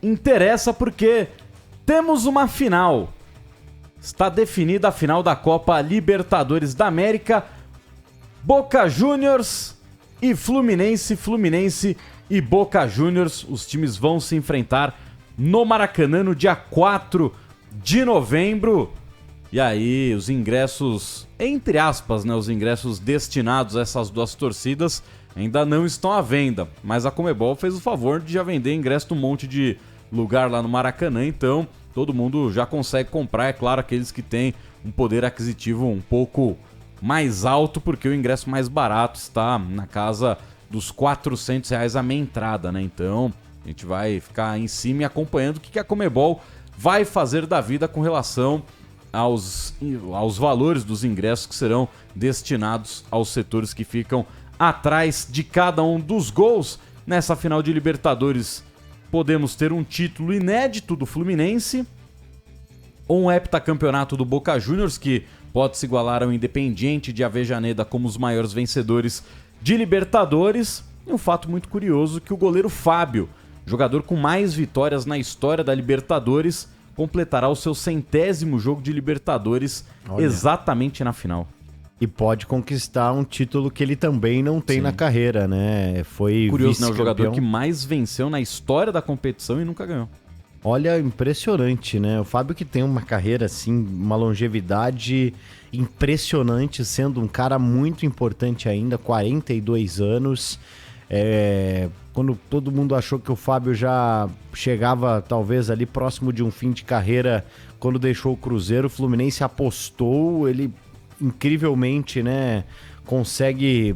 interessa porque temos uma final. Está definida a final da Copa Libertadores da América. Boca Juniors e Fluminense. Fluminense e Boca Juniors. Os times vão se enfrentar no Maracanã no dia 4 de novembro. E aí, os ingressos, entre aspas, né? Os ingressos destinados a essas duas torcidas ainda não estão à venda. Mas a Conmebol fez o favor de já vender ingresso num monte de lugar lá no Maracanã. Então, todo mundo já consegue comprar. É claro, aqueles que têm um poder aquisitivo um pouco mais alto, porque o ingresso mais barato está na casa dos R$400 a meia entrada, né? Então, a gente vai ficar em cima e acompanhando o que a Conmebol vai fazer da vida com relação aos valores dos ingressos que serão destinados aos setores que ficam atrás de cada um dos gols. Nessa final de Libertadores, podemos ter um título inédito do Fluminense, um heptacampeonato do Boca Juniors, que pode se igualar ao Independiente de Avejaneda como os maiores vencedores de Libertadores. E um fato muito curioso que o goleiro Fábio, jogador com mais vitórias na história da Libertadores, completará o seu 100º jogo de Libertadores. Olha, exatamente na final. E pode conquistar um título que ele também não tem na carreira, né? Foi curioso, né? O jogador que mais venceu na história da competição e nunca ganhou. Olha, impressionante, né? O Fábio, que tem uma carreira, assim, uma longevidade impressionante, sendo um cara muito importante ainda, 42 anos. Quando todo mundo achou que o Fábio já chegava talvez ali próximo de um fim de carreira, quando deixou o Cruzeiro, o Fluminense apostou, ele incrivelmente, né, consegue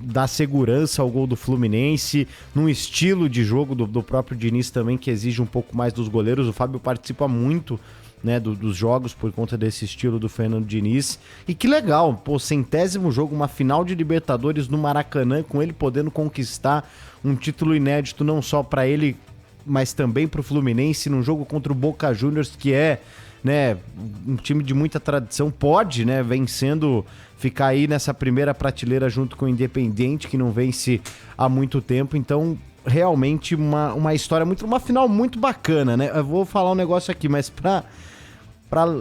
dar segurança ao gol do Fluminense, num estilo de jogo do próprio Diniz também, que exige um pouco mais dos goleiros. O Fábio participa muito, né, dos jogos por conta desse estilo do Fernando Diniz. E que legal, pô, 100º jogo, uma final de Libertadores no Maracanã, com ele podendo conquistar um título inédito não só para ele, mas também para o Fluminense, num jogo contra o Boca Juniors, que é, né, um time de muita tradição, pode, né, vencendo, ficar aí nessa primeira prateleira junto com o Independiente, que não vence há muito tempo. Então, realmente uma história uma final muito bacana, né? Eu vou falar um negócio aqui, mas pra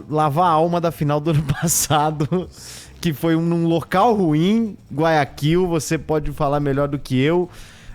lavar a alma da final do ano passado, que foi num local ruim, Guayaquil, você pode falar melhor do que eu.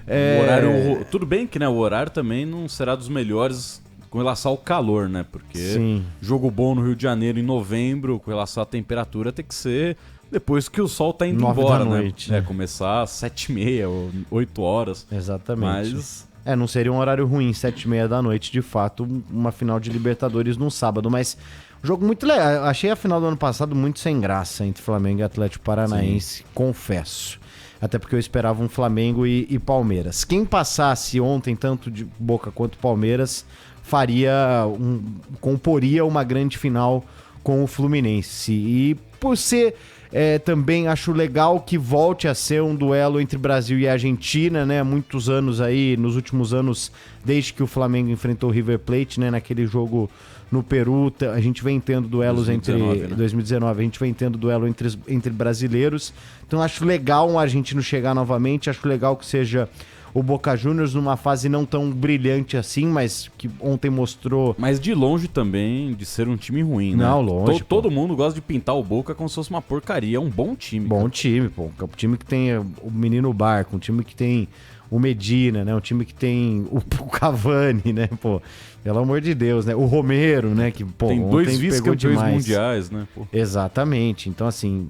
O horário, tudo bem que, né, o horário também não será dos melhores com relação ao calor, né? Porque sim, jogo bom no Rio de Janeiro em novembro, com relação à temperatura, tem que ser depois que o sol tá indo embora, noite, né? Começar às 7h30 ou 8 horas. Exatamente. Mas não seria um horário ruim, 7h30 da noite, de fato, uma final de Libertadores num sábado. Mas um jogo muito legal. Achei a final do ano passado muito sem graça entre Flamengo e Atlético Paranaense, sim, confesso. Até porque eu esperava um Flamengo e Palmeiras. Quem passasse ontem, tanto de Boca quanto Palmeiras, comporia uma grande final com o Fluminense. E por ser também acho legal que volte a ser um duelo entre Brasil e Argentina, né? Há muitos anos aí, nos últimos anos, desde que o Flamengo enfrentou o River Plate, né? Naquele jogo no Peru, a gente vem tendo duelos 2019, a gente vem tendo duelo entre brasileiros. Então acho legal um argentino chegar novamente, acho legal que seja o Boca Juniors numa fase não tão brilhante assim, mas que ontem mostrou... Mas de longe também de ser um time ruim, né? Não, longe. Todo mundo gosta de pintar o Boca como se fosse uma porcaria. É um bom time. Bom time, pô. Um time que tem o Menino Barco, um time que tem o Medina, né? Um time que tem o Cavani, né? Pô, pelo amor de Deus, né? O Romero, né? Que, pô, tem dois vice-campeões mundiais, né? Pô. Exatamente. Então, assim...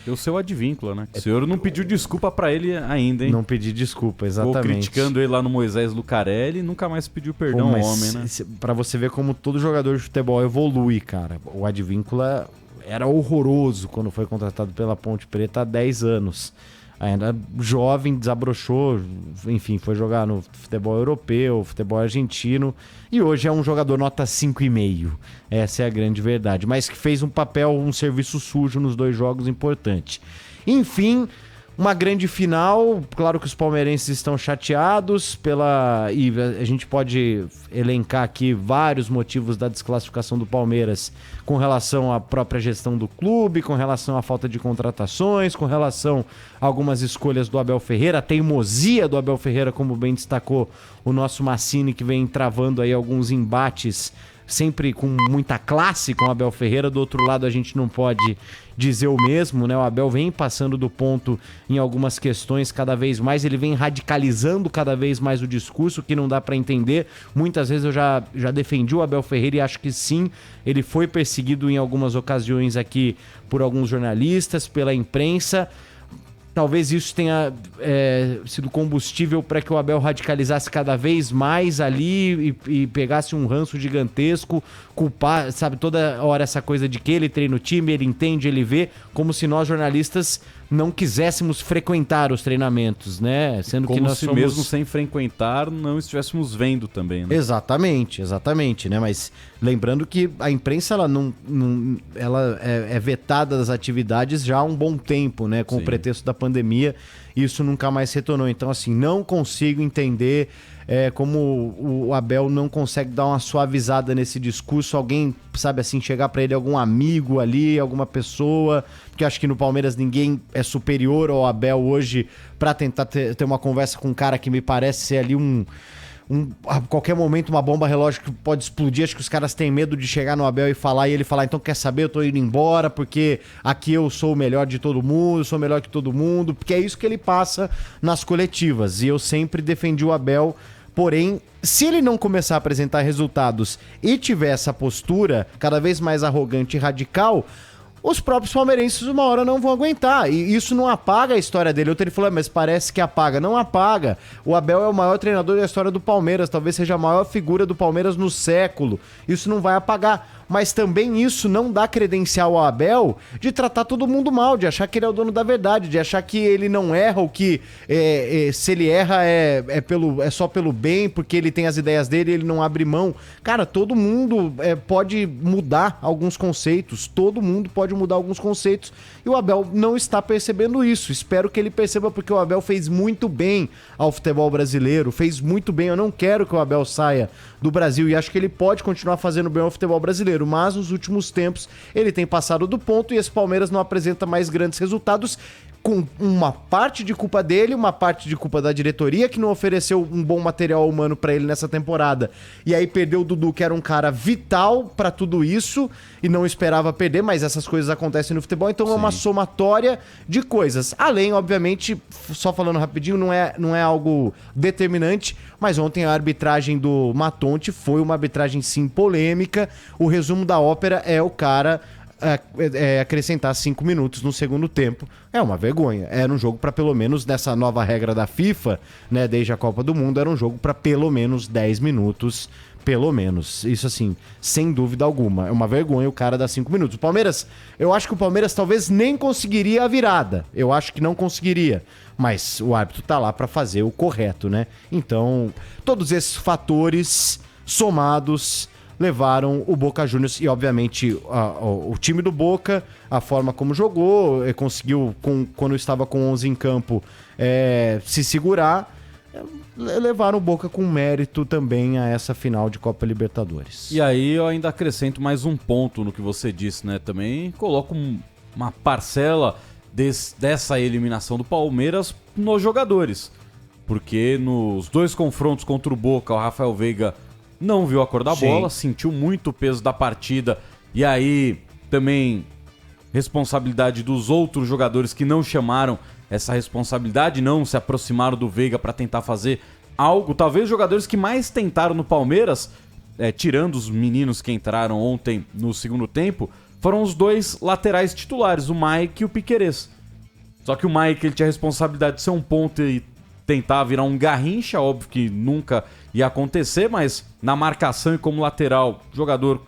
O seu Advíncula, né? O senhor não pediu desculpa pra ele ainda, hein? Não pedi desculpa, exatamente. Ficou criticando ele lá no Moisés Lucarelli e nunca mais pediu perdão ao homem, né? Pra você ver como todo jogador de futebol evolui, cara. O Advíncula era horroroso quando foi contratado pela Ponte Preta há 10 anos. Ainda jovem, desabrochou, enfim, foi jogar no futebol europeu, futebol argentino, e hoje é um jogador nota 5,5. Essa é a grande verdade, mas que fez um serviço sujo nos 2 jogos importante. Enfim, Uma grande final, claro que os palmeirenses estão chateados e a gente pode elencar aqui vários motivos da desclassificação do Palmeiras com relação à própria gestão do clube, com relação à falta de contratações, com relação a algumas escolhas do Abel Ferreira, a teimosia do Abel Ferreira, como bem destacou o nosso Massini, que vem travando aí alguns embates sempre com muita classe com o Abel Ferreira. Do outro lado, a gente não pode dizer o mesmo, né? O Abel vem passando do ponto em algumas questões cada vez mais, ele vem radicalizando cada vez mais o discurso, que não dá para entender. Muitas vezes eu já defendi o Abel Ferreira e acho que sim, ele foi perseguido em algumas ocasiões aqui por alguns jornalistas, pela imprensa. Talvez isso tenha sido combustível para que o Abel radicalizasse cada vez mais ali e pegasse um ranço gigantesco, culpar, sabe, toda hora essa coisa de que ele treina o time, ele entende, ele vê, como se nós jornalistas não quiséssemos frequentar os treinamentos, né? Sendo como que nós se somos... mesmo sem frequentar não estivéssemos vendo também, né? Exatamente, né? Mas lembrando que a imprensa ela é vetada das atividades já há um bom tempo, né? Com o pretexto da pandemia, isso nunca mais retornou. Então, assim, não consigo entender como o Abel não consegue dar uma suavizada nesse discurso. Alguém, sabe assim, chegar pra ele, algum amigo ali, alguma pessoa, porque acho que no Palmeiras ninguém é superior ao Abel hoje pra tentar ter uma conversa com um cara que me parece ser ali a qualquer momento uma bomba relógio que pode explodir. Acho que os caras têm medo de chegar no Abel e falar, e ele falar, então quer saber, eu tô indo embora porque aqui eu sou o melhor de todo mundo, eu sou melhor que todo mundo, porque é isso que ele passa nas coletivas, e eu sempre defendi o Abel. Porém, se ele não começar a apresentar resultados e tiver essa postura cada vez mais arrogante e radical, os próprios palmeirenses uma hora não vão aguentar. E isso não apaga a história dele. Outro ele falou, mas parece que apaga. Não apaga. O Abel é o maior treinador da história do Palmeiras. Talvez seja a maior figura do Palmeiras no século. Isso não vai apagar. Mas também isso não dá credencial ao Abel de tratar todo mundo mal, de achar que ele é o dono da verdade, de achar que ele não erra, ou que se ele erra é só pelo bem, porque ele tem as ideias dele e ele não abre mão. Cara, todo mundo pode mudar alguns conceitos, todo mundo pode mudar alguns conceitos, e o Abel não está percebendo isso. Espero que ele perceba, porque o Abel fez muito bem ao futebol brasileiro, fez muito bem. Eu não quero que o Abel saia do Brasil, e acho que ele pode continuar fazendo bem ao futebol brasileiro, mas nos últimos tempos ele tem passado do ponto e esse Palmeiras não apresenta mais grandes resultados, com uma parte de culpa dele, uma parte de culpa da diretoria, que não ofereceu um bom material humano pra ele nessa temporada, e aí perdeu o Dudu, que era um cara vital pra tudo isso, e não esperava perder, mas essas coisas acontecem no futebol, então é uma somatória de coisas. Além, obviamente, só falando rapidinho, não é algo determinante, mas ontem a arbitragem do Matonte foi uma arbitragem sim polêmica. O resumo da ópera é o cara acrescentar 5 minutos no segundo tempo. É uma vergonha. Era um jogo para pelo menos, nessa nova regra da FIFA, né, desde a Copa do Mundo, era um jogo para pelo menos 10 minutos. Pelo menos. Isso, assim, sem dúvida alguma. É uma vergonha o cara dar 5 minutos. O Palmeiras, eu acho que o Palmeiras talvez nem conseguiria a virada. Eu acho que não conseguiria. Mas o árbitro tá lá para fazer o correto, né? Então, todos esses fatores somados levaram o Boca Juniors e, obviamente, o time do Boca, a forma como jogou, conseguiu, quando estava com 11 em campo, se segurar, levaram o Boca com mérito também a essa final de Copa Libertadores. E aí eu ainda acrescento mais um ponto no que você disse, né? Também coloco uma parcela dessa eliminação do Palmeiras nos jogadores, porque nos dois confrontos contra o Boca, o Rafael Veiga não viu a cor da bola, sentiu muito o peso da partida, e aí também responsabilidade dos outros jogadores que não chamaram essa responsabilidade, não se aproximaram do Veiga para tentar fazer algo. Talvez os jogadores que mais tentaram no Palmeiras, tirando os meninos que entraram ontem no segundo tempo, foram os dois laterais titulares, o Mike e o Piquerez. Só que o Mike, ele tinha a responsabilidade de ser um ponta e tentar virar um Garrincha, óbvio que nunca ia acontecer, mas na marcação e como lateral, jogador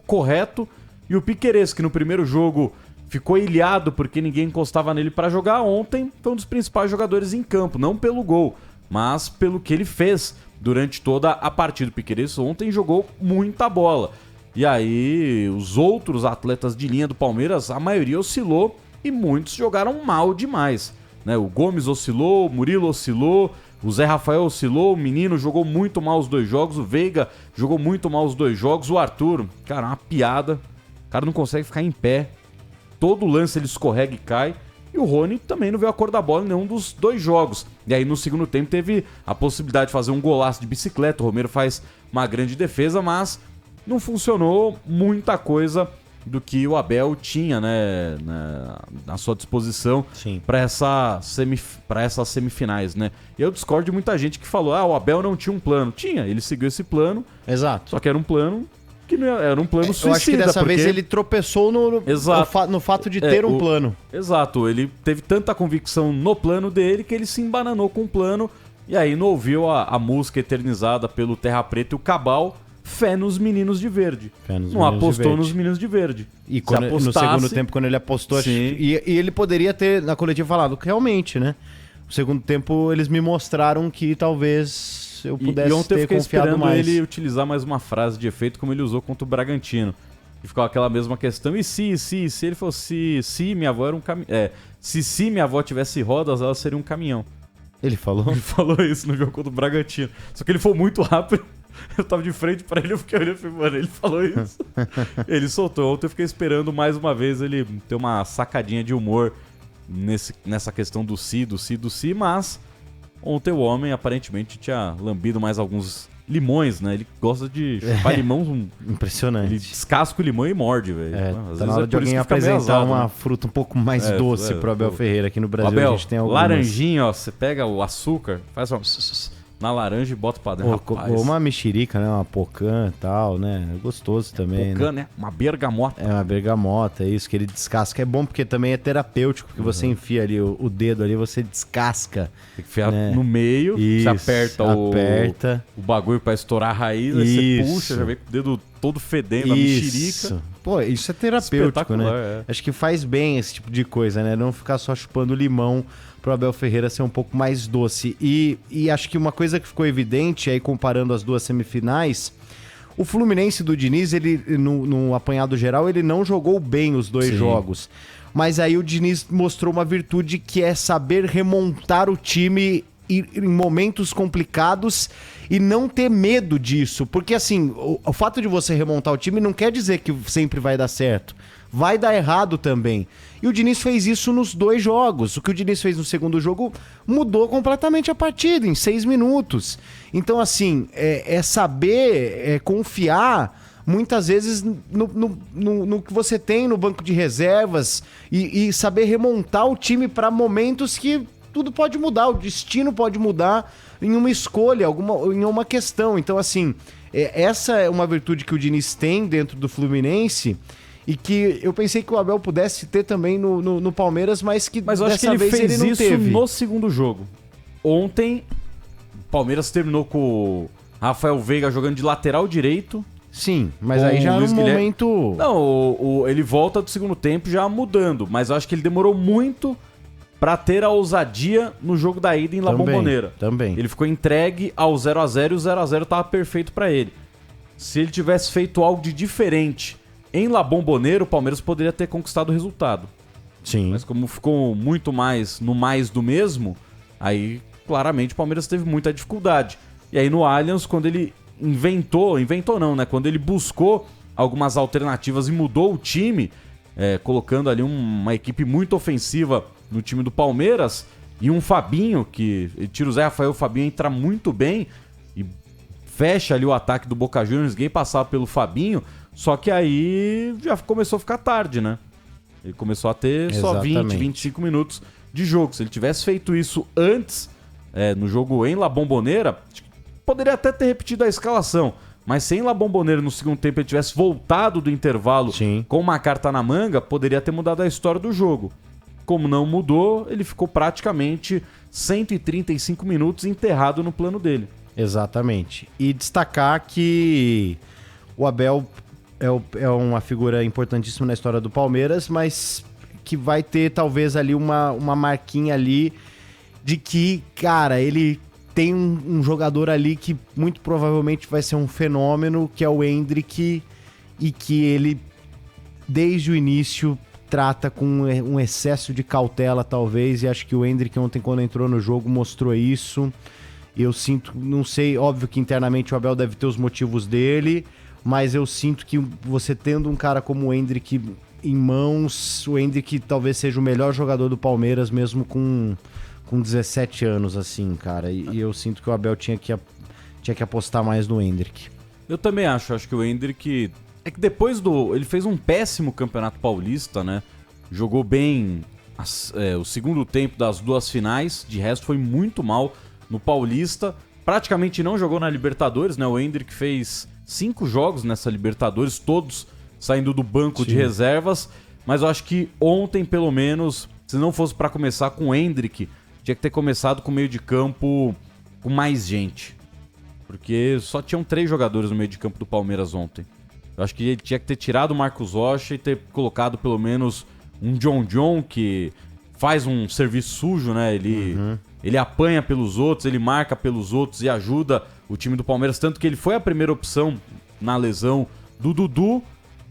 correto. E o Piquerez, que no primeiro jogo ficou ilhado porque ninguém encostava nele para jogar, ontem foi um dos principais jogadores em campo, não pelo gol, mas pelo que ele fez durante toda a partida. O Piquerez ontem jogou muita bola. E aí os outros atletas de linha do Palmeiras, a maioria oscilou e muitos jogaram mal demais. né? O Gomes oscilou, o Murilo oscilou, o Zé Rafael oscilou, o Menino jogou muito mal os 2 jogos, o Veiga jogou muito mal os 2 jogos, o Arthur, cara, uma piada, o cara não consegue ficar em pé, todo lance ele escorrega e cai, e o Rony também não veio a cor da bola em nenhum dos 2 jogos. E aí no segundo tempo teve a possibilidade de fazer um golaço de bicicleta, o Romero faz uma grande defesa, mas não funcionou muita coisa do que o Abel tinha, né, na sua disposição para essas semifinais, né? E eu discordo de muita gente que falou, o Abel não tinha um plano. Tinha, ele seguiu esse plano. Exato. Só que era um plano que não era um plano suicida. Eu acho que dessa vez ele tropeçou no fato de ter um plano. Exato, ele teve tanta convicção no plano dele que ele se embananou com o plano e aí não ouviu a música eternizada pelo Terra Preta e o Cabal, fé nos meninos de verde. Não apostou nos meninos de verde. E no segundo tempo, quando ele apostou, e ele poderia ter na coletiva falado, realmente, né? No segundo tempo, eles me mostraram que talvez eu pudesse e ontem ter eu fiquei confiado esperando mais. ele utilizar mais uma frase de efeito como ele usou contra o Bragantino. E ficou aquela mesma questão. E se ele falou, se minha avó era um caminhão. Se minha avó tivesse rodas, ela seria um caminhão. Ele falou? Ele falou isso no jogo contra o Bragantino. Só que ele foi muito rápido. Eu tava de frente pra ele, eu fiquei olhando e falei, mano, ele falou isso. Ele soltou. Ontem eu fiquei esperando mais uma vez ele ter uma sacadinha de humor nessa questão do si, mas ontem o homem aparentemente tinha lambido mais alguns limões, né? Ele gosta de chupar limão. Impressionante. Ele descasca o limão e morde, velho. Tá na hora de alguém apresentar uma fruta um pouco mais doce pro Abel Ferreira. Aqui no Brasil Abel, a gente tem algumas. Laranjinha, ó, você pega o açúcar, faz na laranja e bota pra dentro. Ou uma mexerica, né? Uma pocã e tal, né? É gostoso também, pocã, né? Uma bergamota. É uma bergamota, é isso que ele descasca. É bom porque também é terapêutico, porque você enfia ali o dedo ali, você descasca. Tem que enfiar no meio, isso, você aperta o bagulho pra estourar a raiz, aí você puxa, já vem com o dedo todo fedendo, a mexerica. Pô, isso é terapêutico, né? Acho que faz bem esse tipo de coisa, né? Não ficar só chupando limão pro Abel Ferreira ser um pouco mais doce. E acho que uma coisa que ficou evidente, aí comparando as 2 semifinais, o Fluminense do Diniz, ele no apanhado geral, ele não jogou bem os 2 jogos. Mas aí o Diniz mostrou uma virtude que é saber remontar o time em momentos complicados e não ter medo disso. Porque assim, o fato de você remontar o time não quer dizer que sempre vai dar certo. Vai dar errado também. E o Diniz fez isso nos 2 jogos. O que o Diniz fez no segundo jogo mudou completamente a partida, em 6 minutos. Então, assim, é saber confiar muitas vezes no que você tem no banco de reservas e saber remontar o time para momentos que tudo pode mudar, o destino pode mudar em uma escolha, em uma questão. Então, assim, essa é uma virtude que o Diniz tem dentro do Fluminense e que eu pensei que o Abel pudesse ter também no Palmeiras, mas que eu acho que ele fez isso no segundo jogo. Ontem, o Palmeiras terminou com o Rafael Veiga jogando de lateral direito. Sim, mas aí já era um momento... Não, ele volta do segundo tempo já mudando, mas eu acho que ele demorou muito pra ter a ousadia no jogo da ida em La Bombonera. Também. Ele ficou entregue ao 0x0 e o 0x0 tava perfeito pra ele. Se ele tivesse feito algo de diferente em La Bombonera, o Palmeiras poderia ter conquistado o resultado. Sim. Mas como ficou muito mais no mais do mesmo, aí claramente o Palmeiras teve muita dificuldade. E aí no Allianz, quando ele inventou não, né? Quando ele buscou algumas alternativas e mudou o time, colocando ali uma equipe muito ofensiva no time do Palmeiras, e um Fabinho, que ele tira o Zé Rafael, o Fabinho entra muito bem e fecha ali o ataque do Boca Juniors, ninguém passava pelo Fabinho, só que aí já começou a ficar tarde, né? Ele começou a ter só 20, 25 minutos de jogo. Se ele tivesse feito isso antes, no jogo em La Bombonera, poderia até ter repetido a escalação, mas se em La Bombonera no segundo tempo ele tivesse voltado do intervalo com uma carta na manga, poderia ter mudado a história do jogo. Como não mudou, ele ficou praticamente 135 minutos enterrado no plano dele. Exatamente. E destacar que o Abel é uma figura importantíssima na história do Palmeiras, mas que vai ter talvez ali uma marquinha ali de que, cara, ele tem um jogador ali que muito provavelmente vai ser um fenômeno, que é o Endrick, e que ele, desde o início, trata com um excesso de cautela, talvez, e acho que o Endrick ontem, quando entrou no jogo, mostrou isso. Eu sinto, não sei, óbvio que internamente o Abel deve ter os motivos dele, mas eu sinto que você tendo um cara como o Endrick em mãos, o Endrick talvez seja o melhor jogador do Palmeiras, mesmo com 17 anos, assim, cara. E eu sinto que o Abel tinha que apostar mais no Endrick. Eu também acho que o Endrick... É que depois ele fez um péssimo Campeonato Paulista, né? Jogou bem o segundo tempo das 2 finais, de resto foi muito mal no Paulista. Praticamente não jogou na Libertadores, né? O Endrick fez 5 jogos nessa Libertadores, todos saindo do banco de reservas. Mas eu acho que ontem, pelo menos, se não fosse pra começar com o Endrick, tinha que ter começado com o meio de campo com mais gente. Porque só tinham 3 jogadores no meio de campo do Palmeiras ontem. Eu acho que ele tinha que ter tirado o Marcos Rocha e ter colocado pelo menos um John, que faz um serviço sujo, né? Ele apanha pelos outros, ele marca pelos outros e ajuda o time do Palmeiras. Tanto que ele foi a primeira opção na lesão do Dudu,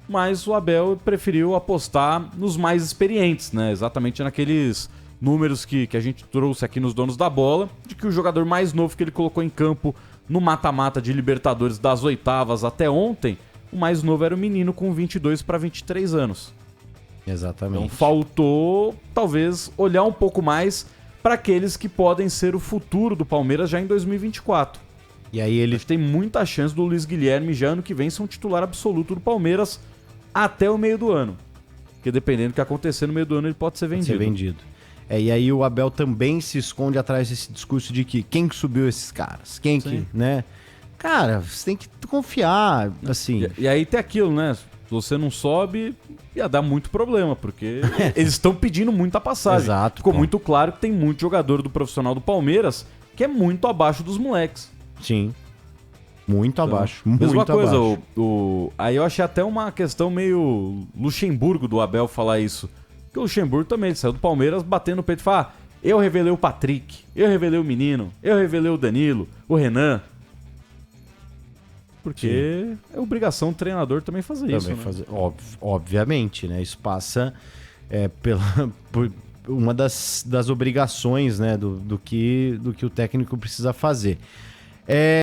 mas o Abel preferiu apostar nos mais experientes, né? Exatamente naqueles números que a gente trouxe aqui nos Donos da Bola, de que o jogador mais novo que ele colocou em campo no mata-mata de Libertadores das oitavas até ontem, o mais novo era o menino com 22 para 23 anos. Exatamente. Então faltou, talvez, olhar um pouco mais para aqueles que podem ser o futuro do Palmeiras já em 2024. E aí ele tem muita chance do Luiz Guilherme já ano que vem ser um titular absoluto do Palmeiras até o meio do ano. Porque dependendo do que acontecer no meio do ano, ele pode ser vendido. E aí o Abel também se esconde atrás desse discurso de que quem que subiu esses caras? Quem que, né? Cara, você tem que confiar, assim. E aí tem aquilo, né? Se você não sobe, ia dar muito problema, porque eles estão pedindo muita passagem. Exato. Ficou muito claro que tem muito jogador do profissional do Palmeiras que é muito abaixo dos moleques. Sim. Muito abaixo. Mesma muito coisa, abaixo. Aí eu achei até uma questão meio Luxemburgo do Abel falar isso. Porque o Luxemburgo também, ele saiu do Palmeiras batendo no peito e fala: eu revelei o Patrick, eu revelei o menino, eu revelei o Danilo, o Renan. Porque é obrigação do treinador também fazer isso, né? Obviamente, né? Isso passa por uma das obrigações, né? Do que o técnico precisa fazer.